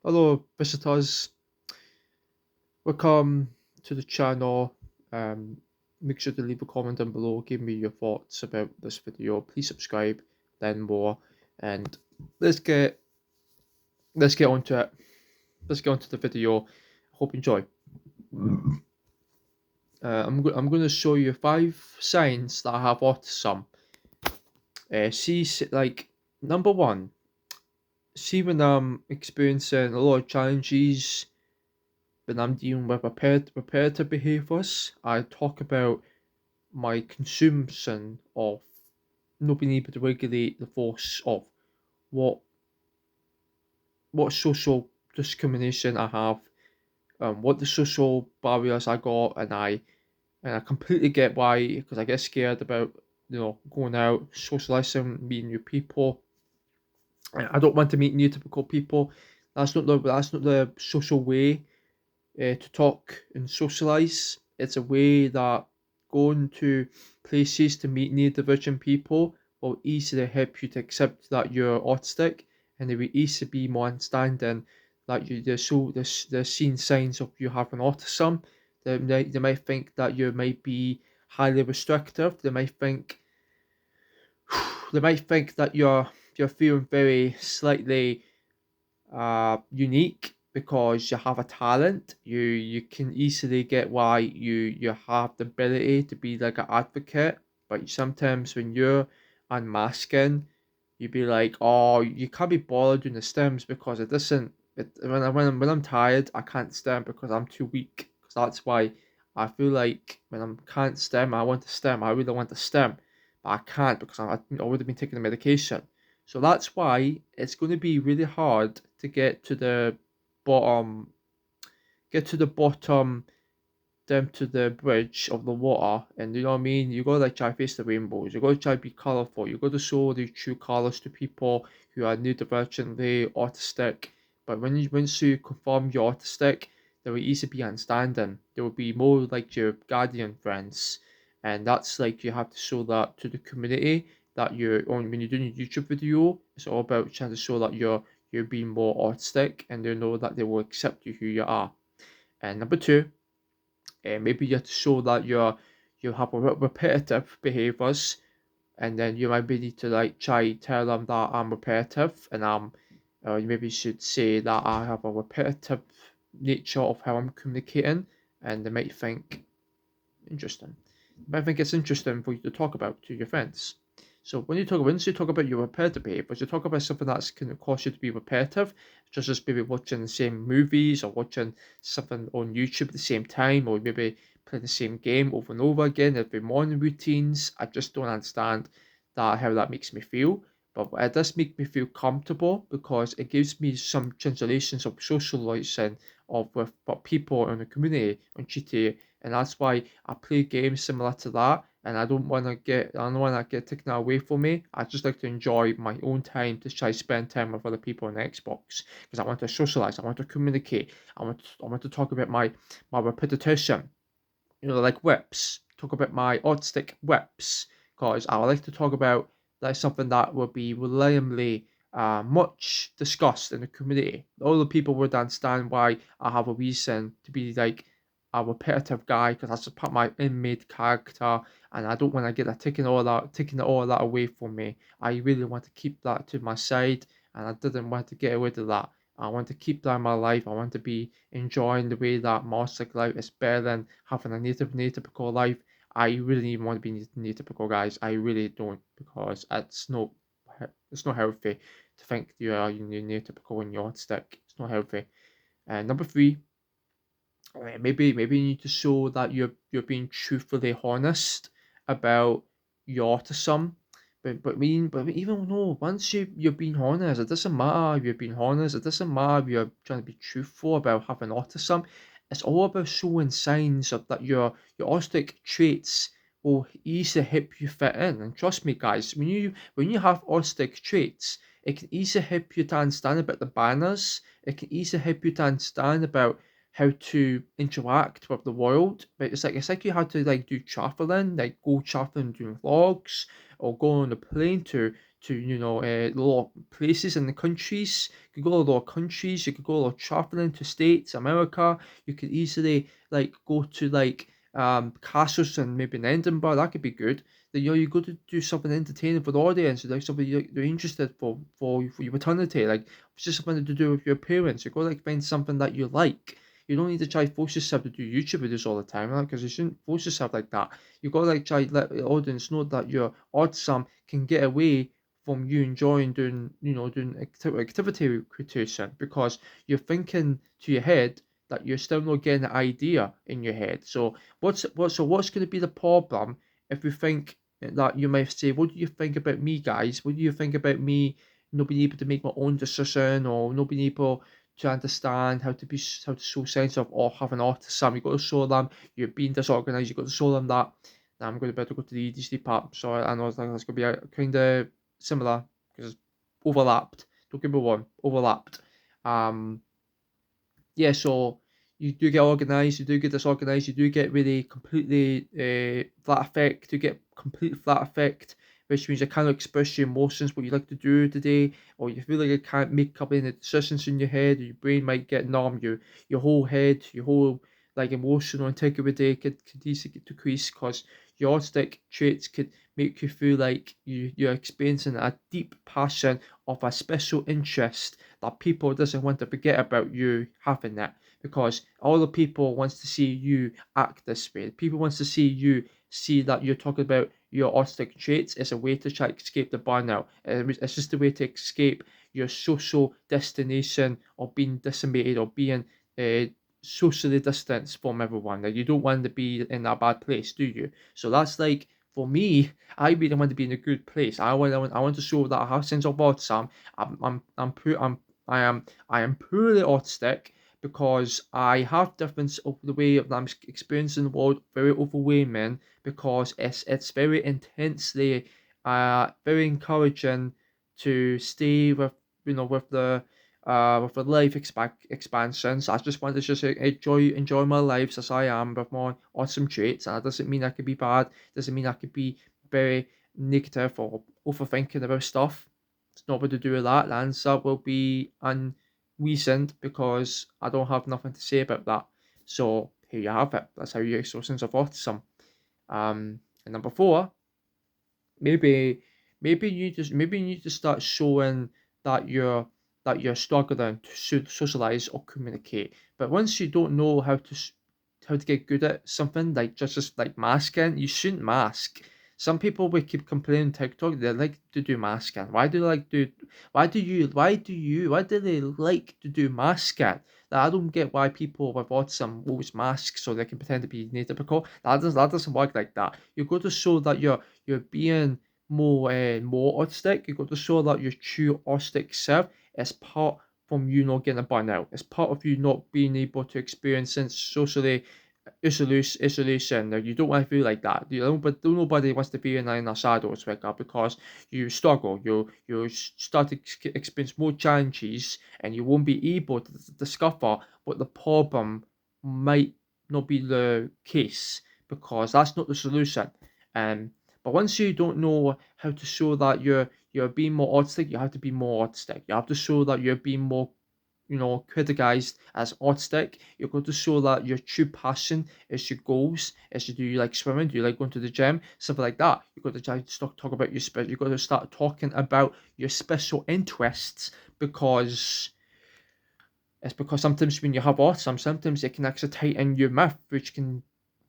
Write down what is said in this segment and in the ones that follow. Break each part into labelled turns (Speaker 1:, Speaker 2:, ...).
Speaker 1: Hello, visitors. Welcome to the channel. Um, Make sure to leave a comment down below. Give me your thoughts about this video. Please subscribe, then more, and let's get let's get onto it. Let's get onto the video. Hope you enjoy. I'm going to show you 5 signs that I have autism. Like number one. See when I'm experiencing a lot of challenges when I'm dealing with repetitive behaviours. I talk about my consumption of not being able to regulate the force of what social discrimination I have, what the social barriers I got, and I completely get why, because I get scared about going out, socializing, meeting new people. I don't want to meet new typical people. That's not the social way to talk and socialize. It's a way that going to places to meet neurodivergent people will easily help you to accept that you're autistic, and it will easily be more understanding that they're seeing signs of you having autism. They might think that you might be highly restrictive. They might think that you're feeling very slightly unique because you have a talent. You can easily get why you have the ability to be like an advocate, but sometimes when you're unmasking, you be like, oh, you can't be bothered doing the stems because it doesn't. When I'm tired, I can't stem because I'm too weak. Because that's why I feel like when I can't stem, I want to stem. I really want to stem, but I can't because I would have been taking the medication. So that's why it's going to be really hard to bottom, get to the bottom, down to the bridge of the water. And you know what I mean? You gotta like try face the rainbows. You gotta try to be colourful. You gotta show the true colours to people who are neurodivergently autistic. But once you confirm you're autistic, they will easily be understanding. They will be more like your guardian friends. And that's like you have to show that to the community that you're on when you're doing your YouTube video. It's all about trying to show that you're being more autistic, and they know that they will accept you who you are. And number two, maybe you have to show that you have repetitive behaviors, and then you might be need to like try tell them that I'm repetitive, and you maybe should say that I have a repetitive nature of how I'm communicating, and they might think interesting. But I think it's interesting for you to talk about to your friends. So once you talk about your repetitive behaviors, you talk about something that's going to cause you to be repetitive, just as maybe watching the same movies or watching something on YouTube at the same time, or maybe playing the same game over and over again, every morning routines. I just don't understand that how that makes me feel. But it does make me feel comfortable because it gives me some translations of socializing with people in the community on GTA, and that's why I play games similar to that. And I don't want to get taken away from me. I just like to enjoy my own time to try spend time with other people on Xbox because I want to socialize. I want to communicate. I want to talk about my repetition. Like whips. Talk about my autistic whips because I would like to talk about like something that would be reliably much discussed in the community. All the people would understand why I have a reason to be like a repetitive guy because that's a part of my inmate character, and I don't want to get that taking all that away from me. I really want to keep that to my side, and I didn't want to get rid of that. I want to keep that in my life. I want to be enjoying the way that Marstic life is better than having a native life. I really even want to be native guys. I really don't, because it's not healthy to think you are native when you're autistic. It's not healthy. And number three, maybe you need to show that you're being truthfully honest about your autism. But even though once you're being honest, it doesn't matter if you're being honest. It doesn't matter if you're trying to be truthful about having autism. It's all about showing signs of that your autistic traits will easily help you fit in. And trust me, guys, when you have autistic traits, it can easily help you to understand about the banners. It can easily help you to understand about how to interact with the world. But it's like you had to like do traveling, like go traveling doing vlogs, or go on a plane to a lot of places in the countries. You could go to a lot of countries. You could go a lot of traveling to States, America. You could easily like go to like castles and maybe in Edinburgh. That could be good. Then you go to do something entertaining for the audience, like something you're interested for your eternity. Like it's just something to do with your parents. You go like find something that you like. You don't need to try force yourself to do YouTube videos all the time, right? Because you shouldn't force yourself like that. You gotta like try let the audience know that your Autism can get away from you enjoying doing activity creation, because you're thinking to your head that you're still not getting the idea in your head. So what's going to be the problem if you think that you might say, what do you think about me, guys? What do you think about me not being able to make my own decision, or not being able to understand how to show sense of or having autism? You've got to show them you're being disorganized. You've got to show them that I'm going to better go to the EDC part. So I know it's like it's going to be a kind of similar because overlapped. Don't get me wrong, overlapped. Um, yeah, so you do get organized, you do get disorganized, you do get really completely flat affect, you get complete flat affect, which means you can't express your emotions, what you like to do today, or you feel like you can't make up any decisions in your head, or your brain might get numb, your whole head, your whole like emotional integrity could easily get decreased because your autistic traits could make you feel like you're experiencing a deep passion of a special interest that people doesn't want to forget about you having that, because all the people wants to see you act this way. People wants to see you see that you're talking about your autistic traits as a way to try to escape the burnout. It's just a way to escape your social destination of being decimated or being uh, socially distanced from everyone. Like you don't want to be in that bad place, do you? So that's like for me, I really want to be in a good place. I want to show that I have a sense of autism. I am purely autistic because I have difference of the way that I'm experiencing the world very overwhelming, because it's very intensely very encouraging to stay with the life expansions. I just want to just enjoy my life as I am with my awesome traits. And that doesn't mean I could be bad. Doesn't mean I could be very negative or overthinking about stuff. It's not what to do with that. The answer will be unreasoned because I don't have nothing to say about that. So here you have it. That's how you express sense of autism. And number four, maybe maybe you need to start showing that you're struggling to socialize or communicate. But once you don't know how to get good at something, like just like masking, you shouldn't mask. Some people will keep complaining on TikTok they like to do masking. Why do they like to do masking? Like, I don't get why people with autism always mask so they can pretend to be neurotypical. That doesn't work like that. You got to show that you're being more autistic. You got to show that your true autistic self is part from you not getting a burnout. It's part of you not being able to experience socially isolation. Now, you don't want to feel like that. You know, but nobody wants to be in a shadows like that, because you struggle. You start to experience more challenges, and you won't be able to discover what the problem might not be the case, because that's not the solution. Um, but once you don't know how to show that you're being more autistic, you have to be more autistic. You have to show that you're being more criticized as autistic. You're going to show that your true passion is your goals, is do you like swimming, do you like going to the gym, something like that. You've got to try to start talk about you've got to start talking about your special interests, because it's because sometimes when you have autism, sometimes it can actually tighten your mouth, which can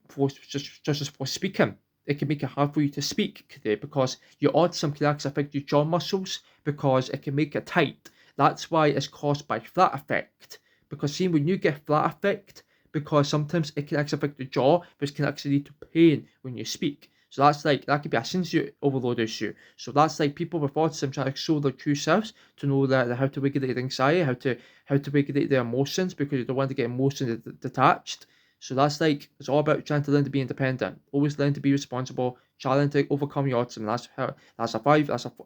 Speaker 1: force just as for speaking. It can make it hard for you to speak today, because your autism can actually affect your jaw muscles, because it can make it tight. That's why it's caused by flat affect. Because see, when you get flat affect, because sometimes it can actually affect the jaw, which can actually lead to pain when you speak. So that's like that could be a sensory overload issue. So that's like people with autism trying to show their true selves, to know that how to regulate anxiety, how to regulate their emotions, because you don't want to get emotionally detached. So that's like it's all about trying to learn to be independent. Always learn to be responsible, trying to overcome your autism.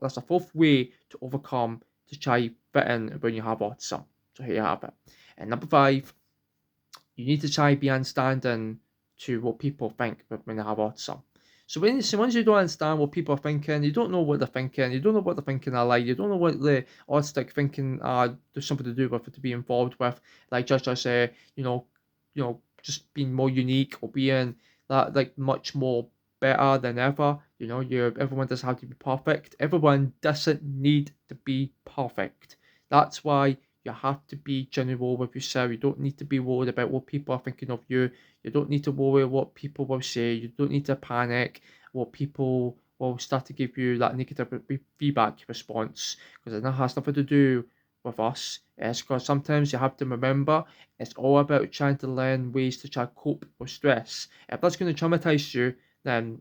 Speaker 1: That's a fourth way to overcome, to try fit in when you have autism. So here you have it. And number five, you need to try be understanding to what people think when they have autism. So once you don't understand what people are thinking, you don't know what they're thinking, you don't know what they're thinking are like, you don't know what the autistic thinking there's something to do with it to be involved with, like just as just being more unique or being that like much more better than ever. Everyone doesn't have to be perfect. Everyone doesn't need to be perfect. That's why you have to be genuine with yourself. You don't need to be worried about what people are thinking of you. You don't need to worry what people will say. You don't need to panic what people will start to give you that negative feedback response, because it has nothing to do with us. It's because sometimes you have to remember it's all about trying to learn ways to try to cope with stress. If that's going to traumatize you, then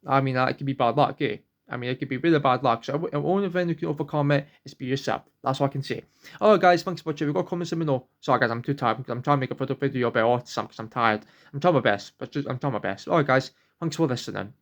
Speaker 1: I mean, that could be bad luck, eh? I mean, it could be really bad luck. So the only thing you can overcome it is be yourself. That's what I can say. Alright, guys, thanks for watching. If you've got comments, let me know. Sorry, guys, I'm too tired because I'm trying to make a further video about autism because I'm tired. I'm trying my best, but I'm trying my best. Alright, guys, thanks for listening.